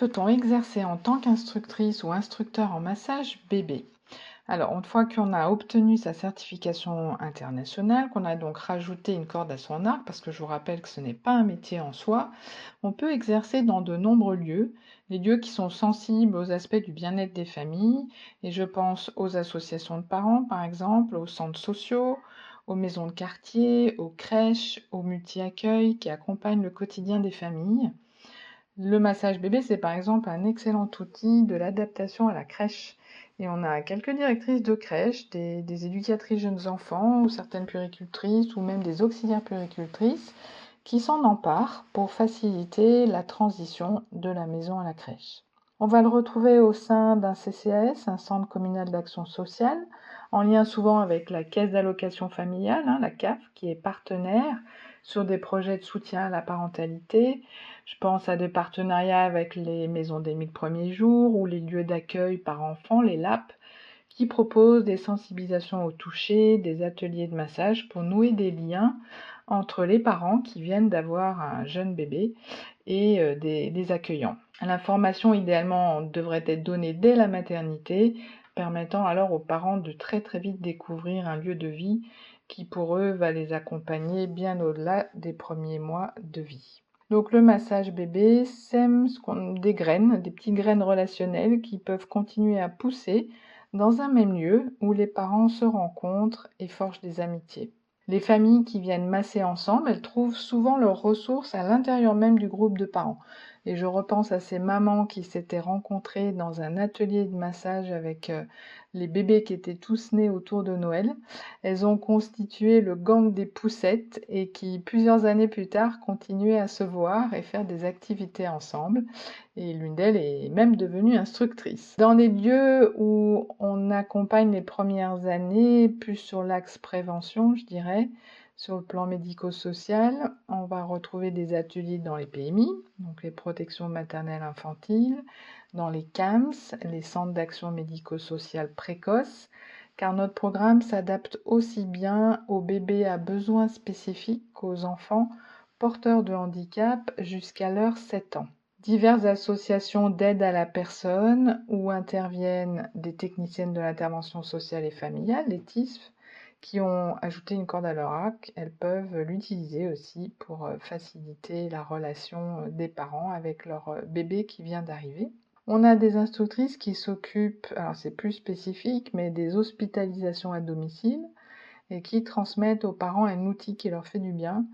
peut-on exercer en tant qu'instructrice ou instructeur en massage bébé? Alors, une fois qu'on a obtenu sa certification internationale, qu'on a donc rajouté une corde à son arc, parce que je vous rappelle que ce n'est pas un métier en soi, on peut exercer dans de nombreux lieux, des lieux qui sont sensibles aux aspects du bien-être des familles, et je pense aux associations de parents, par exemple, aux centres sociaux, aux maisons de quartier, aux crèches, aux multi-accueils qui accompagnent le quotidien des familles. Le massage bébé, c'est par exemple un excellent outil de l'adaptation à la crèche. Et on a quelques directrices de crèche, des éducatrices jeunes enfants, ou certaines puéricultrices, ou même des auxiliaires puéricultrices, qui s'en emparent pour faciliter la transition de la maison à la crèche. On va le retrouver au sein d'un CCAS, un centre communal d'action sociale, en lien souvent avec la caisse d'allocation familiale, la CAF, qui est partenaire sur des projets de soutien à la parentalité. Je pense à des partenariats avec les maisons des 1000 premiers jours ou les lieux d'accueil par enfants, les LAP, qui proposent des sensibilisations au toucher, des ateliers de massage pour nouer des liens entre les parents qui viennent d'avoir un jeune bébé et les accueillants. L'information idéalement devrait être donnée dès la maternité, permettant alors aux parents de très très vite découvrir un lieu de vie qui pour eux va les accompagner bien au-delà des premiers mois de vie. Donc le massage bébé sème des graines, des petites graines relationnelles qui peuvent continuer à pousser dans un même lieu où les parents se rencontrent et forgent des amitiés. Les familles qui viennent masser ensemble, elles trouvent souvent leurs ressources à l'intérieur même du groupe de parents. Et je repense à ces mamans qui s'étaient rencontrées dans un atelier de massage avec les bébés qui étaient tous nés autour de Noël. Elles ont constitué le gang des poussettes et qui, plusieurs années plus tard, continuaient à se voir et faire des activités ensemble. Et l'une d'elles est même devenue instructrice. Dans les lieux où on accompagne les premières années, plus sur l'axe prévention, je dirais, sur le plan médico-social, on va retrouver des ateliers dans les PMI, donc les protections maternelles infantiles, dans les CAMS, les centres d'action médico-sociale précoce, car notre programme s'adapte aussi bien aux bébés à besoins spécifiques qu'aux enfants porteurs de handicap jusqu'à leurs 7 ans. Diverses associations d'aide à la personne où interviennent des techniciennes de l'intervention sociale et familiale, les TISF, qui ont ajouté une corde à leur arc. Elles peuvent l'utiliser aussi pour faciliter la relation des parents avec leur bébé qui vient d'arriver. On a des instructrices qui s'occupent, alors c'est plus spécifique, mais des hospitalisations à domicile et qui transmettent aux parents un outil qui leur fait du bien.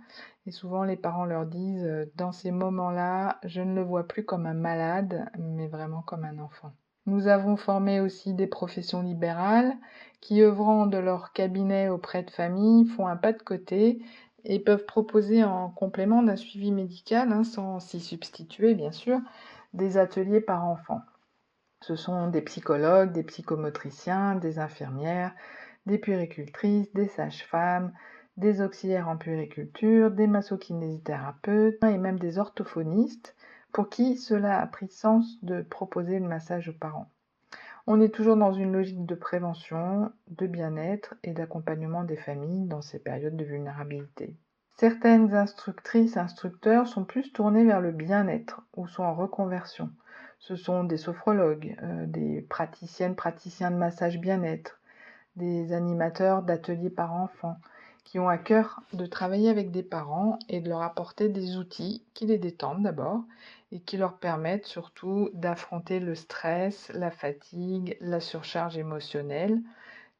Et souvent, les parents leur disent, dans ces moments-là, je ne le vois plus comme un malade, mais vraiment comme un enfant. Nous avons formé aussi des professions libérales qui, œuvrant de leur cabinet auprès de familles, font un pas de côté et peuvent proposer en complément d'un suivi médical, sans s'y substituer bien sûr, des ateliers par enfant. Ce sont des psychologues, des psychomotriciens, des infirmières, des puéricultrices, des sages-femmes, des auxiliaires en puériculture, des massokinésithérapeutes et même des orthophonistes pour qui cela a pris sens de proposer le massage aux parents. On est toujours dans une logique de prévention, de bien-être et d'accompagnement des familles dans ces périodes de vulnérabilité. Certaines instructrices, instructeurs sont plus tournés vers le bien-être ou sont en reconversion. Ce sont des sophrologues, des praticiennes, praticiens de massage bien-être, des animateurs d'ateliers parents-enfants, qui ont à cœur de travailler avec des parents et de leur apporter des outils qui les détendent d'abord et qui leur permettent surtout d'affronter le stress, la fatigue, la surcharge émotionnelle.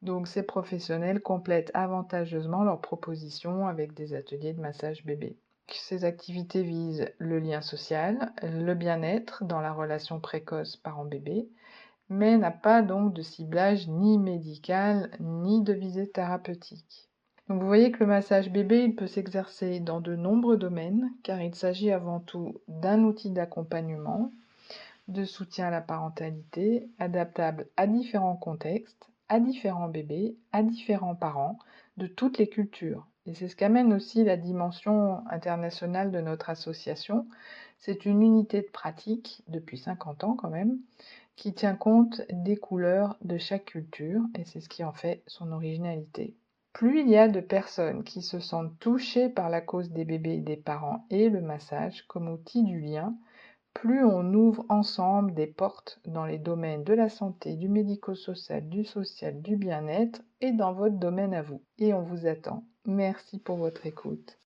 Donc ces professionnels complètent avantageusement leurs propositions avec des ateliers de massage bébé. Ces activités visent le lien social, le bien-être dans la relation précoce parent-bébé, mais n'a pas donc de ciblage ni médical ni de visée thérapeutique. Donc vous voyez que le massage bébé, il peut s'exercer dans de nombreux domaines, car il s'agit avant tout d'un outil d'accompagnement, de soutien à la parentalité, adaptable à différents contextes, à différents bébés, à différents parents, de toutes les cultures. Et c'est ce qu'amène aussi la dimension internationale de notre association. C'est une unité de pratique, depuis 50 ans quand même, qui tient compte des couleurs de chaque culture, et c'est ce qui en fait son originalité. Plus il y a de personnes qui se sentent touchées par la cause des bébés et des parents et le massage comme outil du lien, plus on ouvre ensemble des portes dans les domaines de la santé, du médico-social, du social, du bien-être et dans votre domaine à vous. Et on vous attend. Merci pour votre écoute.